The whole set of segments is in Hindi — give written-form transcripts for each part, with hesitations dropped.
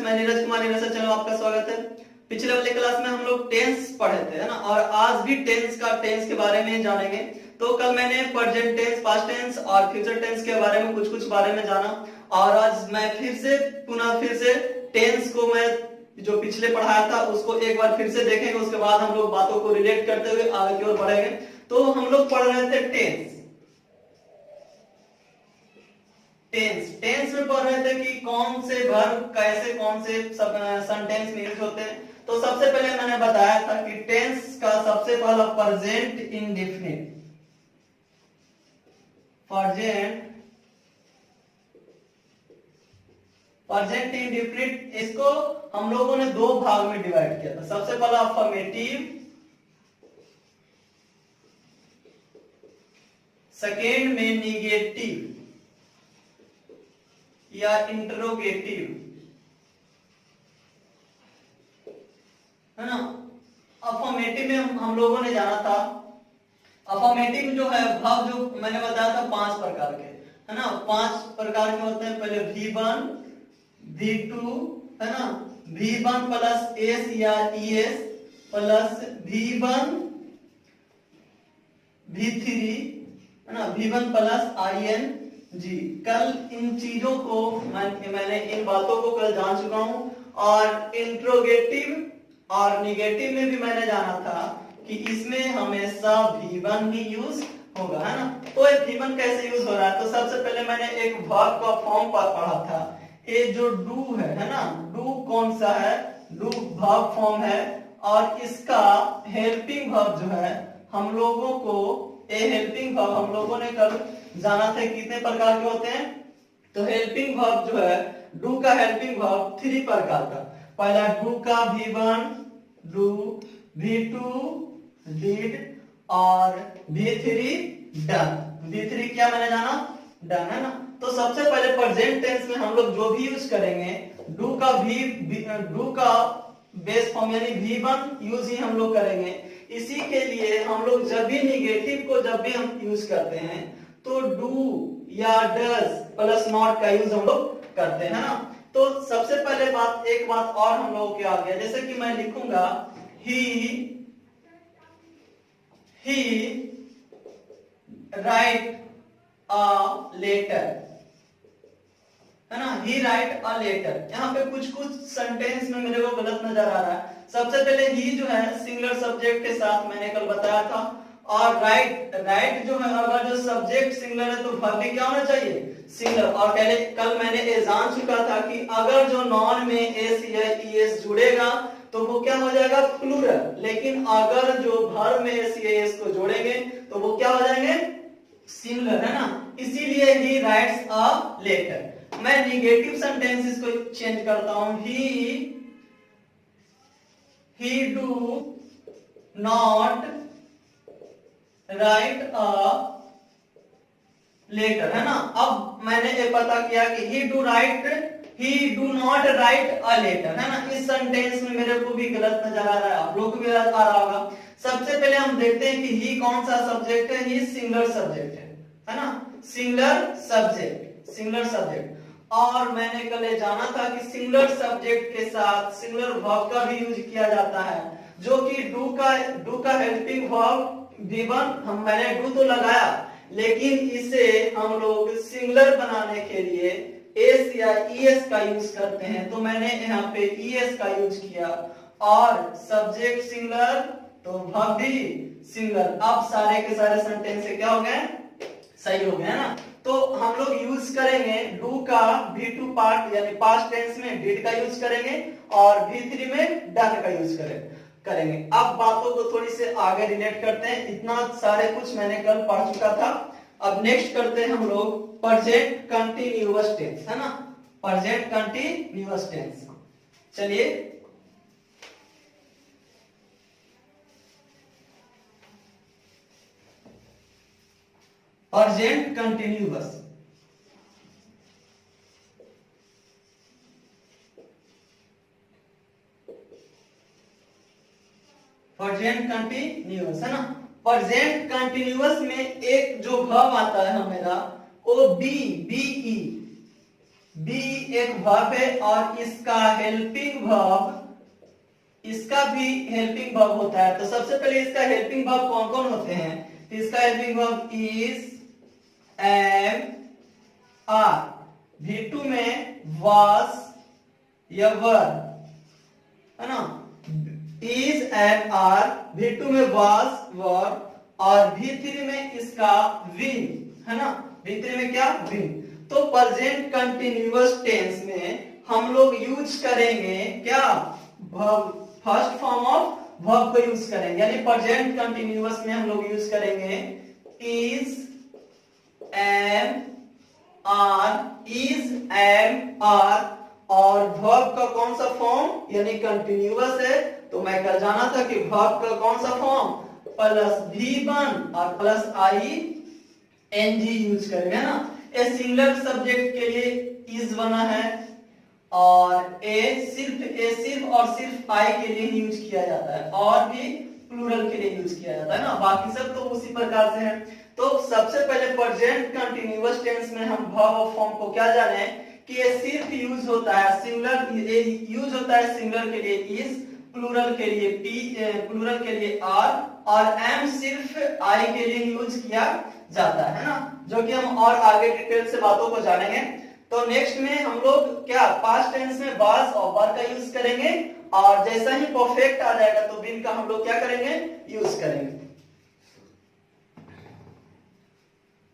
मैं नीरज कुमार नीरज चैनल आपका स्वागत है। पिछले वाले क्लास में हम लोग टेंस पढ़े थे, है ना, और आज भी टेंस के बारे में जानेंगे। तो कल मैंने प्रेजेंट टेंस, पास्ट टेंस और फ्यूचर टेंस के बारे में कुछ बारे में जाना, और आज मैं फिर से टेंस को मैं जो पिछले पढ़ाया था उसको एक बार फिर से देखेंगे। उसके बाद हम लोग बातों को रिलेट करते हुए आगे की ओर बढ़ेंगे। तो हम लोग पढ़ रहे थे टेंस में पढ़ रहे थे कि कौन से वर्ब कैसे कौन से सेंटेंस में यूज होते हैं। तो सबसे पहले मैंने बताया था कि टेंस का सबसे पहला प्रेजेंट इंडेफिनिट, इसको हम लोगों ने दो भाग में डिवाइड किया था। सबसे पहला अफर्मेटिव, सेकेंड में निगेटिव या इंटरोगेटिव, है ना। अफर्मेटिव में हम लोगों ने जाना था, अफर्मेटिव जो है भाव जो मैंने बताया था 5 प्रकार के, है ना। 5 प्रकार के होते हैं। पहले V1, V2, है ना, V1 प्लस एस या ES प्लस V1 V3, है ना, V1 प्लस IN जी। कल इन चीजों को मैंने इन बातों को कल जान चुका हूं। और इंट्रोगेटिव और निगेटिव में भी मैंने जाना था कि इसमें हमेशा V1 ही यूज होगा, है ना। तो ये V1 कैसे यूज हो रहा है? तो सबसे पहले मैंने एक वर्ब का फॉर्म पढ़ा था। ये जो डू है ना, डू कौन सा है? डू वर्ब फॉर्म है, और इसका हेल्पिंग वर्ब जो है हम लोगों को, ये हेल्पिंग वर्ब हम लोगों ने कल जाना था कितने प्रकार के होते हैं। तो हेल्पिंग वर्ब जो है, डू का हेल्पिंग वर्ब 3 प्रकार का। पहला डू का V1 डू, V2 डिड और V3 डन। V3 क्या मैंने जाना? डन, है ना। तो सबसे पहले प्रेजेंट टेंस में हम लोग जो भी यूज करेंगे, डू का बेस फॉर्म यानी V1 यूज ही हम लोग करेंगे। इसी के लिए हम लोग जब भी निगेटिव को जब भी हम यूज करते हैं तो डू या डज प्लस नॉट का यूज हम लोग करते हैं, ना। तो सबसे पहले एक बात और हम लोगों के आ गया, जैसे कि मैं लिखूंगा ही राइट अ लेटर, है ना। ही राइट अ लेटर। यहाँ पे कुछ सेंटेंस में मेरे को गलत नजर आ रहा है। सबसे पहले ही जो है सिंगुलर सब्जेक्ट के साथ मैंने कल बताया था, और राइट जो है अगर जो सब्जेक्ट सिंगुलर है तो वर्ब भी क्या होना चाहिए? सिंगुलर। और कल मैंने ये जान चुका था कि अगर जो नॉन में एस या ES जुड़ेगा तो वो क्या हो जाएगा? प्लूरल। लेकिन अगर जो वर्ब में एस या ES को जोड़ेंगे तो वो क्या हो जाएंगे? सिंगुलर, है ना। इसीलिए ही राइट्स अ लेटर। मैं निगेटिव सेंटेंसेस को चेंज करता हूं। He do not write a letter, है ना। अब मैंने ये पता किया कि he do not write a letter, है ना। इस सेंटेंस में मेरे को भी गलत नजर आ रहा है, आप लोग को भी आ रहा होगा। सबसे पहले हम देखते हैं कि ही कौन सा सब्जेक्ट है। ही सिंगुलर सब्जेक्ट है ना। Singular subject. और मैंने कल ये जाना था कि सिंगुलर सब्जेक्ट के साथ सिंगुलर वर्ब का भी यूज किया जाता है, जो कि डू का हेल्पिंग वर्ब V1 मैंने डू तो लगाया, लेकिन इसे हम लोग सिंगुलर बनाने के लिए एस या ES का यूज करते हैं। तो मैंने यहाँ पे ES का यूज किया, और सब्जेक्ट सिंगुलर तो वर्ब भी सिंगुलर। अब सारे के सारे सेंटेंस से क्या हो गए? सही हो गया, है ना। तो हम लोग यूज करेंगे डू का V2 पार्ट यानी पास्ट टेंस में डिड का यूज करेंगे, और V3 में डन का यूज करेंगे। अब बातों को थोड़ी से आगे रिलेट करते हैं। इतना सारे कुछ मैंने कल पढ़ चुका था। अब नेक्स्ट करते हैं हम लोग प्रेजेंट कंटीन्यूअस टेंस, है ना। प्रेजेंट कंटीन्यूअस टेंस, चलिए। प्रेजेंट कंटीन्यूअस, है ना। प्रेजेंट कंटीन्यूअस में एक जो वर्ब आता है मेरा, वो बी ई बी एक वर्ब है और इसका हेल्पिंग वर्ब, इसका भी हेल्पिंग वर्ब होता है। तो सबसे पहले इसका हेल्पिंग वर्ब कौन कौन होते हैं? तो इसका helping verb is, am, are. V2 में was या वर, है ना, is and are। V2 में was, वर, और V3 में इसका will, है ना, V3 में क्या, will। तो प्रेजेंट कंटिन्यूअस टेंस में हम लोग यूज करेंगे क्या, फर्स्ट फॉर्म ऑफ वर्ब को यूज करेंगे, यानी प्रेजेंट कंटिन्यूअस में हम लोग यूज करेंगे is, am, are, is, am, are। और वर्ब का कौन सा फॉर्म, यानी कंटिन्यूअस है, तो मैं कल जाना था कि वर्ब का कौन सा फॉर्म, प्लस V1 और प्लस ING यूज करेंगे, ना। ए सिंगुलर सब्जेक्ट के लिए इज बना है, और ए सिर्फ और सिर्फ आई के लिए यूज किया जाता है, और भी प्लूरल के लिए यूज किया जाता है ना, बाकी सब तो उसी प्रकार से है। तो सबसे पहले प्रेजेंट कंटिन्यूअस टेंस में हम वर्ब और फॉर्म को क्या जाने कि ये सिर्फ यूज होता है सिंगुलर, यूज होता है सिंगुलर के लिए इज, प्लूरल के लिए पी, प्लूरल के लिए आर, और एम सिर्फ आई के लिए यूज किया जाता है ना, जो कि हम और आगे डिटेल से बातों को जानेंगे। तो नेक्स्ट में हम लोग क्या पास्ट टेंस में वाज और वर का यूज करेंगे, और जैसा ही परफेक्ट आ जाएगा तो बिन का हम लोग क्या करेंगे, यूज करेंगे,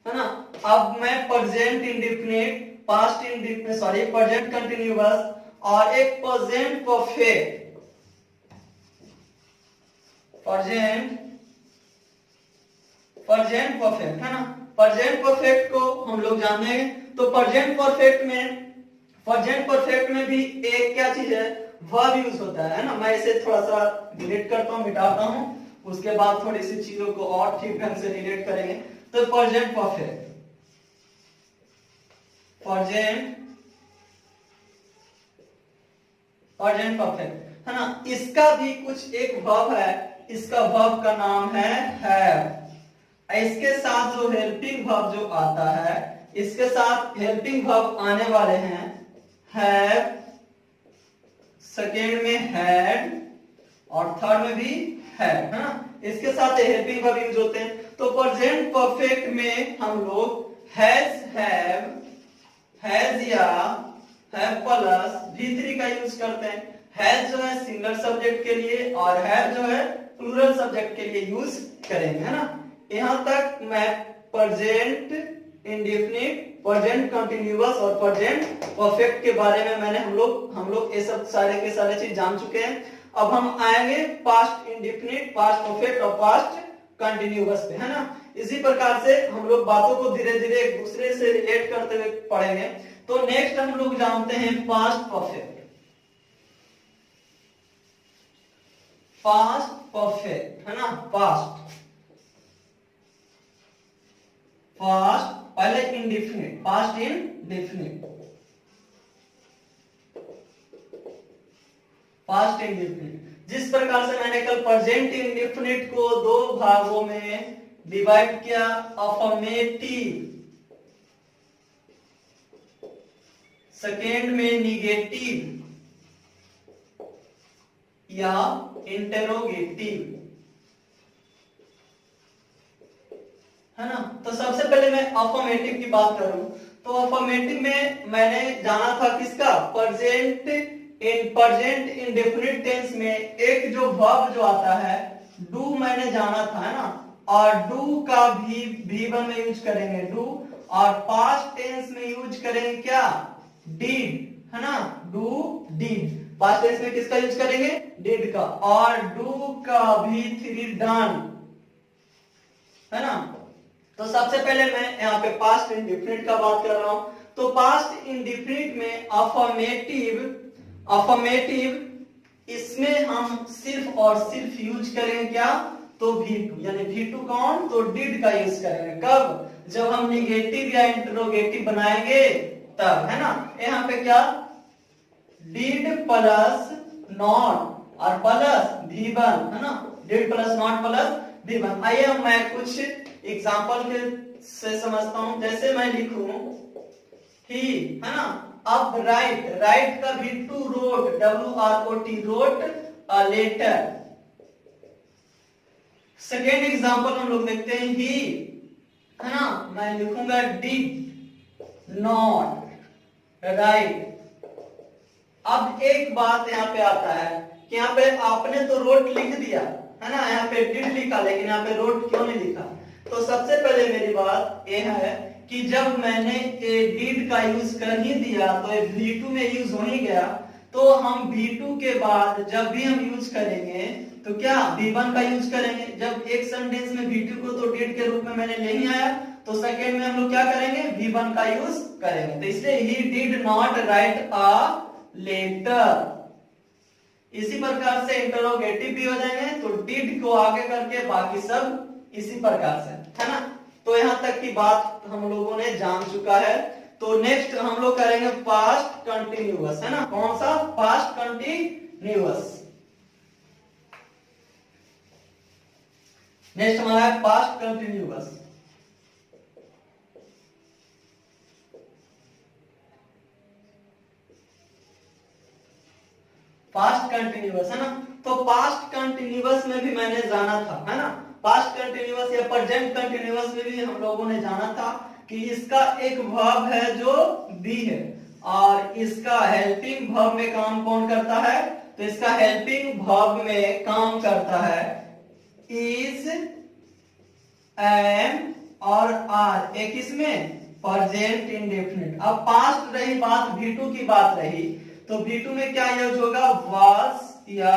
है ना। अब मैं present indefinite, past indefinite, sorry present continuous और एक प्रेजेंट परफेक्ट, प्रेजेंट परफेक्ट, है ना। प्रेजेंट परफेक्ट को हम लोग जानते हैं। तो प्रेजेंट परफेक्ट में भी एक क्या चीज है, वर्ब यूज होता है ना। मैं इसे थोड़ा सा डिलीट करता हूं, मिटाता हूं, उसके बाद थोड़ी सी चीजों को और ठीक ढंग से रिलेट करेंगे। तो प्रेजेंट परफेक्ट, प्रेजेंट परफेक्ट, है ना। इसका भी कुछ एक वर्ब है, इसका वर्ब का नाम है हैव। इसके साथ जो हेल्पिंग वर्ब जो आता है, इसके साथ हेल्पिंग वर्ब आने वाले हैं हैव, सेकेंड में हैड, और थर्ड में भी हैव, है ना। इसके साथ हेल्पिंग वर्ब यूज होते हैं। तो प्रेजेंट परफेक्ट में हम लोग हैज, हैव, हैज या हैव प्लस V3 का यूज करते हैं। हैज जो है सिंगुलर सब्जेक्ट के लिए, और हैव जो है प्लूरल सब्जेक्ट के लिए यूज करेंगे, है ना। यहां तक मैं प्रेजेंट इंडेफिनिट, प्रेजेंट कंटिन्यूअस और प्रेजेंट परफेक्ट के बारे में हम लोग ये सब सारे के सारे चीज जान चुके हैं। अब हम आएंगे पास्ट इंडेफिनिट, पास्ट परफेक्ट और पास्ट कंटिन्यूअस पे, है ना। इसी प्रकार से हम लोग बातों को धीरे धीरे एक दूसरे से रिलेट करते हुए पढ़ेंगे। तो नेक्स्ट हम लोग जानते हैं पास्ट परफेक्ट, है ना। पास्ट पहले indefinite, past indefinite, past indefinite. जिस प्रकार से मैंने कल प्रेजेंट इंडेफिनिट को दो भागों में डिवाइड किया, अफर्मेटिव, सेकेंड में निगेटिव या इंटेरोगेटिव, है ना। तो सबसे पहले मैं अफर्मेटिव की बात करूं तो अफर्मेटिव में मैंने जाना था किसका, प्रेजेंट इंडेफिनिट टेंस में एक जो वर्ब जो आता है डू मैंने जाना था, है ना। और डू का भी V1 में यूज करेंगे डू, और पास्ट टेंस में यूज करेंगे क्या, डिड, है ना। डू डिड, पास्ट टेंस में किसका यूज करेंगे, डिड का, और डू का V3 डन, है ना। तो सबसे पहले मैं यहाँ पे पास्ट इंडेफिनिट का बात कर रहा हूं। तो पास्ट इंडेफिनिट में अफर्मेटिव इसमें हम सिर्फ और सिर्फ यूज करेंगे क्या, तो V2, यानी V2 कौन, तो डिड का यूज करेंगे। कब, जब हम निगेटिव या इंटरोगेटिव बनाएंगे तब, है ना। यहाँ पे क्या, डिड प्लस नॉट और प्लस V1, है ना। Did plus not plus V1। आइए अब मैं कुछ एग्जांपल के से समझता हूं। जैसे मैं लिखूं ही, है ना, अब राइट का भी to wrote, WROT wrote a letter. Second example हम लोग देखते हैं ही, है ना, मैं लिखूंगा डिड नॉट राइट। अब एक बात यहाँ पे आता है कि यहाँ पे आपने तो रोट लिख दिया, है ना, यहाँ पे डिड लिखा लेकिन यहाँ पे रोट क्यों नहीं लिखा? तो सबसे पहले मेरी बात यह है कि जब मैंने डिड का यूज कर ही दिया तो ये V2 में यूज हो ही गया, तो हम V2 के बाद जब भी हम यूज करेंगे तो क्या V1 का यूज करेंगे। जब एक सेंटेंस में V2 को तो डिड के रूप में मैंने ले ही आया, तो सेकेंड में हम लोग क्या करेंगे, V1 का यूज करेंगे। तो इसलिए he did not write a letter. इसी प्रकार से इंटरोगेटिव भी हो जाएंगे, तो डिड को आगे करके बाकी सब इसी प्रकार से, है ना। तो यहां तक की बात हम लोगों ने जान चुका है। तो नेक्स्ट हम लोग करेंगे पास्ट कंटिन्यूअस, है ना। कौन सा? Past continuous. नेक्स्ट हमारा है पास्ट कंटिन्यूअस। पास्ट कंटिन्यूअस, है ना। तो पास्ट कंटिन्यूअस में भी मैंने जाना था, है ना। पास्ट कंटिन्यूअस या प्रेजेंट कंटिन्यूअस में भी हम लोगों ने जाना था कि इसका एक वर्ब है जो बी है, और इसका हेल्पिंग वर्ब में काम कौन करता है? तो इसका हेल्पिंग वर्ब में काम करता है इज, एम और आर। एक इसमें प्रेजेंट इंडेफिनिट। अब पास्ट रही बात, V2 की बात रही, तो V2 में क्या यूज होगा? वाज या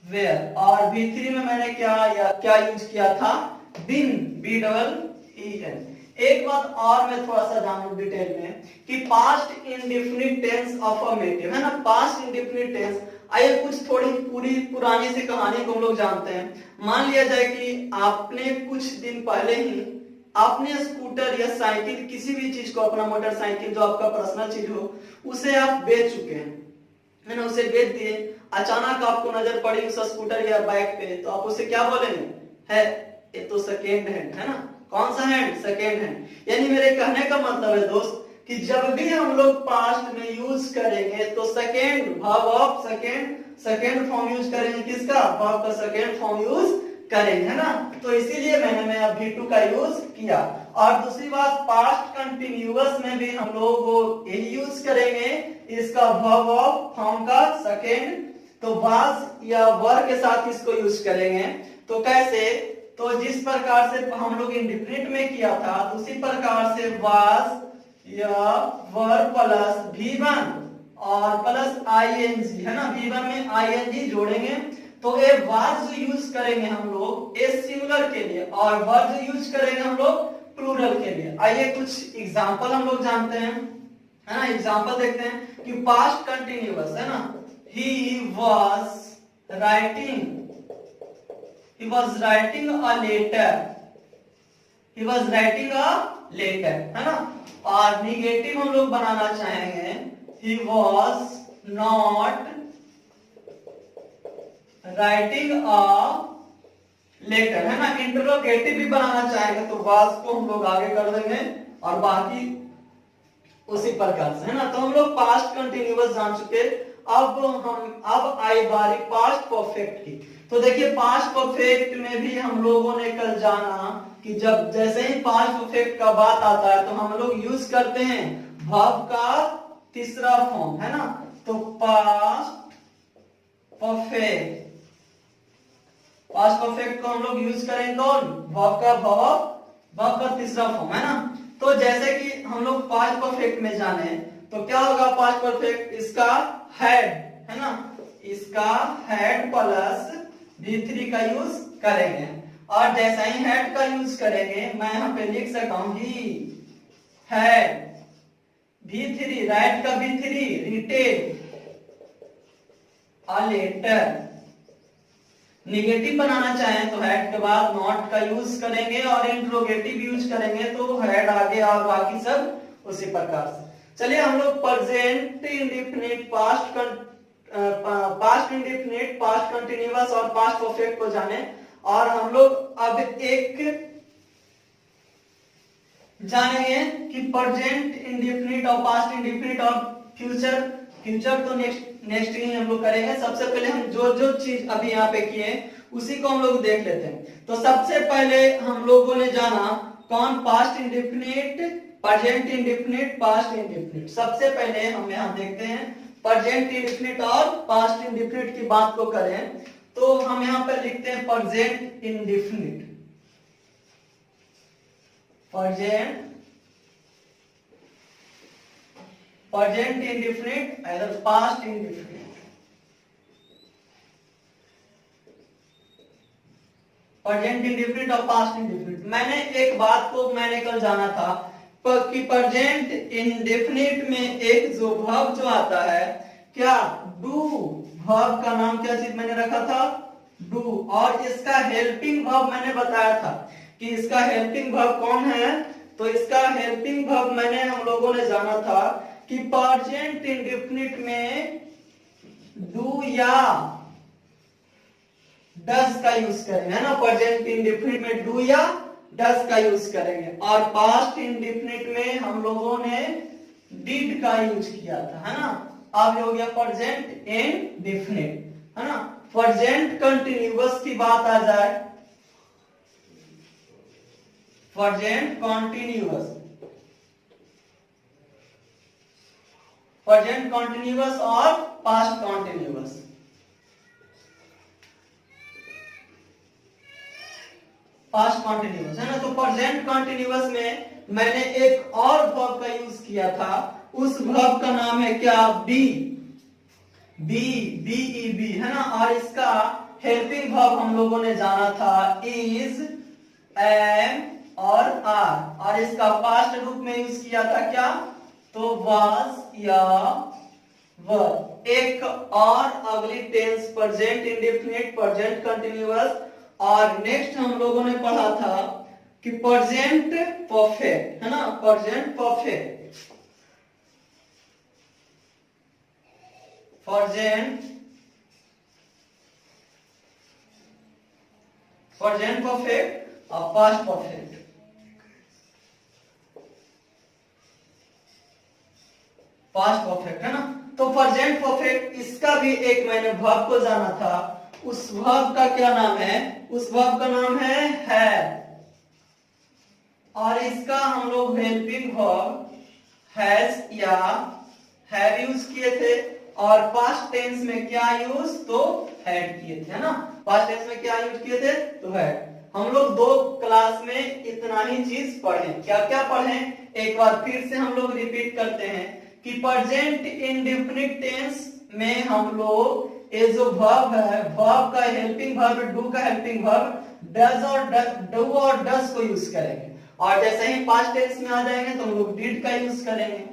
वेयर। और V3 में मैंने क्या यूज किया था? बिन, BEEN। एक बात और मैं थोड़ा सा जानूं डिटेल में कि पास्ट इंडेफिनिट टेंस अफर्मेटिव, है ना। पास्ट इंडेफिनिट टेंस, आइए कुछ थोड़ी पुरानी सी कहानी को हम लोग जानते हैं। मान लिया जाए कि आपने कुछ दिन पहले ही आपने स्कूटर या साइकिल, किसी भी चीज को, अपना मोटरसाइकिल जो आपका पर्सनल चीज हो, उसे आप बेच चुके हैं, है ना। उसे बेच दिए, अचानक आपको नजर पड़ी उस स्कूटर या बाइक पे, तो आप उसे क्या बोलेंगे? है ये तो सेकेंड हैंड, है ना। कौन सा हैंड? Second hand. यानी मेरे कहने का मतलब है दोस्त कि जब भी हम लोग पास्ट में यूज करेंगे तो second verb of second form use करेंगे। किसका? वर्ब का सेकेंड फॉर्म यूज करेंगे, है ना। तो इसीलिए मैंने V2 का यूज किया। और दूसरी बात, पास्ट कंटिन्यूअस में भी हम लोग यही यूज करेंगे, इसका वर्ब ऑफ फॉर्म का सेकेंड, तो वाज या वर के साथ इसको यूज करेंगे। तो कैसे? तो जिस प्रकार से हम लोग इंडेफिनिट में किया था, तो उसी प्रकार से वाज या वर प्लस V1 और प्लस ING, है ना। V1 में ING जोड़ेंगे, तो ए वाज जो यूज करेंगे हम लोग ए सिंगुलर के लिए, और वर जो यूज करेंगे हम लोग प्लूरल के लिए। आइए कुछ एग्जांपल हम लोग जानते हैं, है ना। एग्जांपल देखते हैं कि पास्ट कंटिन्यूअस, है ना। He was writing a letter, है ना। और निगेटिव हम लोग बनाना चाहेंगे, he was not writing a letter, है ना। इंटरोगेटिव भी बनाना चाहेंगे तो वाज को हम लोग आगे कर देंगे और बाकी उसी प्रकार से, है ना। तो हम लोग पास्ट कंटिन्यूअस जान चुके। अब आई बारी पास्ट परफेक्ट की। तो देखिए पास्ट परफेक्ट में भी हम लोगों ने कल जाना कि जब जैसे ही पास्ट परफेक्ट का बात आता है तो हम लोग यूज करते हैं वर्ब का तीसरा फॉर्म, है ना। तो पास्ट परफेक्ट को हम लोग यूज करेंगे कौन? वर्ब का तीसरा फॉर्म, है ना। तो जैसे कि हम लोग पास्ट परफेक्ट में जाने, तो क्या होगा पास्ट परफेक्ट? इसका हेड, है ना, इसका हेड प्लस V3 का यूज करेंगे। और जैसा ही हेड का यूज करेंगे, मैं यहाँ पे लिख सकता हूं ही हेड V3, राइट का V3, written a letter. Negative बनाना चाहें तो हेड के बाद नॉट का यूज करेंगे, और इंट्रोगेटिव यूज करेंगे तो हेड आगे और बाकी सब उसी प्रकार से। चलिए हम लोग present indefinite, past indefinite, past continuous और पास्ट परफेक्ट को जाने। और हम लोग अब एक जानेंगे कि प्रेजेंट इंडेफिनिट और पास्ट इंडेफिनिट और फ्यूचर तो नेक्स्ट ही हम लोग करेंगे। सबसे पहले हम जो चीज अभी यहाँ पे किए उसी को हम लोग देख लेते हैं। तो सबसे पहले हम लोगों ने जाना कौन, past indefinite, present indefinite, past indefinite. सबसे पहले हम यहाँ देखते हैं प्रेजेंट इंडेफिनिट और पास्ट इंडेफिनिट की बात को करें तो हम यहाँ पर लिखते हैं present indefinite, present indefinite and past indefinite. Present indefinite और पास्ट इंडेफिनिट। मैंने एक बात को मैंने कल जाना था कि प्रेजेंट इंडेफिनिट में एक जो वर्ब जो आता है क्या, डू, वर्ब का नाम क्या चीज मैंने रखा था, डू, और इसका हेल्पिंग वर्ब मैंने बताया था कि इसका हेल्पिंग वर्ब कौन है। तो इसका हेल्पिंग वर्ब मैंने हम लोगों ने जाना था कि प्रेजेंट इंडेफिनिट में डू या डस का यूज करेंगे, है ना। प्रेजेंट इंडेफिनिट में डू या डस का यूज करेंगे और पास्ट इंडेफिनिट में हम लोगों ने डिड का यूज किया था, है ना। अब हो गया प्रेजेंट इंडेफिनिट, है ना। प्रेजेंट कंटिन्यूअस की बात आ जाए, प्रेजेंट कंटिन्यूअस, प्रेजेंट कंटिन्यूअस और पास्ट कंटिन्यूअस। पास्ट कंटिन्यूअस, है ना। तो प्रेजेंट कंटिन्यूअस में मैंने एक और वर्ब का यूज किया था, उस वर्ब का नाम है क्या, बी, बी, है ना। और इसका हेल्पिंग वर्ब हम लोगों ने जाना था इज, एम और आर, और इसका पास्ट रूप में यूज किया था क्या, तो वाज या वर। एक और अगली tense present indefinite, present continuous, और नेक्स्ट हम लोगों ने पढ़ा था कि प्रेजेंट परफेक्ट, है ना, प्रेजेंट परफेक्ट, प्रेजेंट परफेक्ट और पास्ट परफेक्ट। पास्ट परफेक्ट, है ना। तो प्रेजेंट परफेक्ट, इसका भी एक मैंने वर्ब को जाना था, उस वर्ब का क्या नाम है, उस वर्ब का नाम है हैव, और इसका हम लोग हेल्पिंग वर्ब हैज या हैव यूज किए थे, और पास्ट टेंस में क्या यूज, तो हैड किए थे, है ना। पास्ट टेंस में क्या यूज किए थे, तो हैड। हम लोग 2 क्लास में इतना ही चीज पढ़े। क्या क्या पढ़े, एक बार फिर से हम लोग रिपीट करते हैं कि प्रेजेंट इंडेफिनिट टेंस में हम लोग ये जो वर्ब है, वर्ब का हेल्पिंग वर्ब, डू का हेल्पिंग वर्ब डज और डू और डस को यूज करेंगे, और जैसे ही पास्ट टेंस में आ जाएंगे तो हम लोग डिड का यूज करेंगे।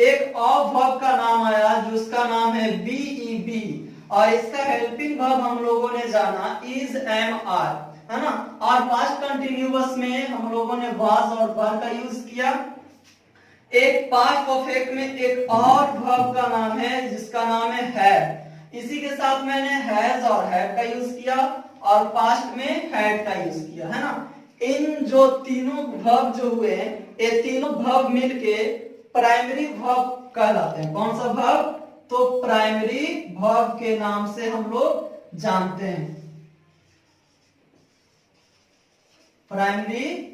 एक और वर्ब का नाम आया जिसका नाम है बी, और इसका हेल्पिंग वर्ब हम लोगों ने जाना इज, एम, आर, है ना। और पास्ट कंटिन्यूअस में हम लोगों ने वाज और वर का यूज किया। एक पास्ट परफेक्ट में एक और वर्ब का नाम है जिसका नाम है हैव, इसी के साथ मैंने हैज और हैव का यूज किया, और पास्ट में हैड का यूज किया, है ना। इन जो तीनों वर्ब जो हुए ये तीनों वर्ब मिलके प्राइमरी वर्ब कहलाते हैं। कौन सा वर्ब, तो प्राइमरी वर्ब के नाम से हम लोग जानते हैं, प्राइमरी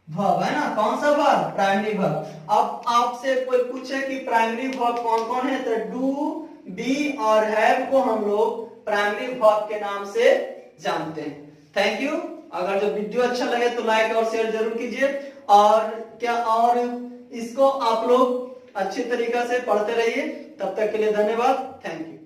वर्ब, है ना। कौन सा वर्ब, प्राइमरी वर्ब। अब आपसे कोई पूछे कि प्राइमरी वर्ब कौन कौन है, तो डू, बी और हैव को हम लोग प्राइमरी वर्ब के नाम से जानते हैं। Thank you. अगर जो वीडियो अच्छा लगे तो लाइक और शेयर जरूर कीजिए, और इसको आप लोग अच्छी तरीके से पढ़ते रहिए। तब तक के लिए धन्यवाद, थैंक यू।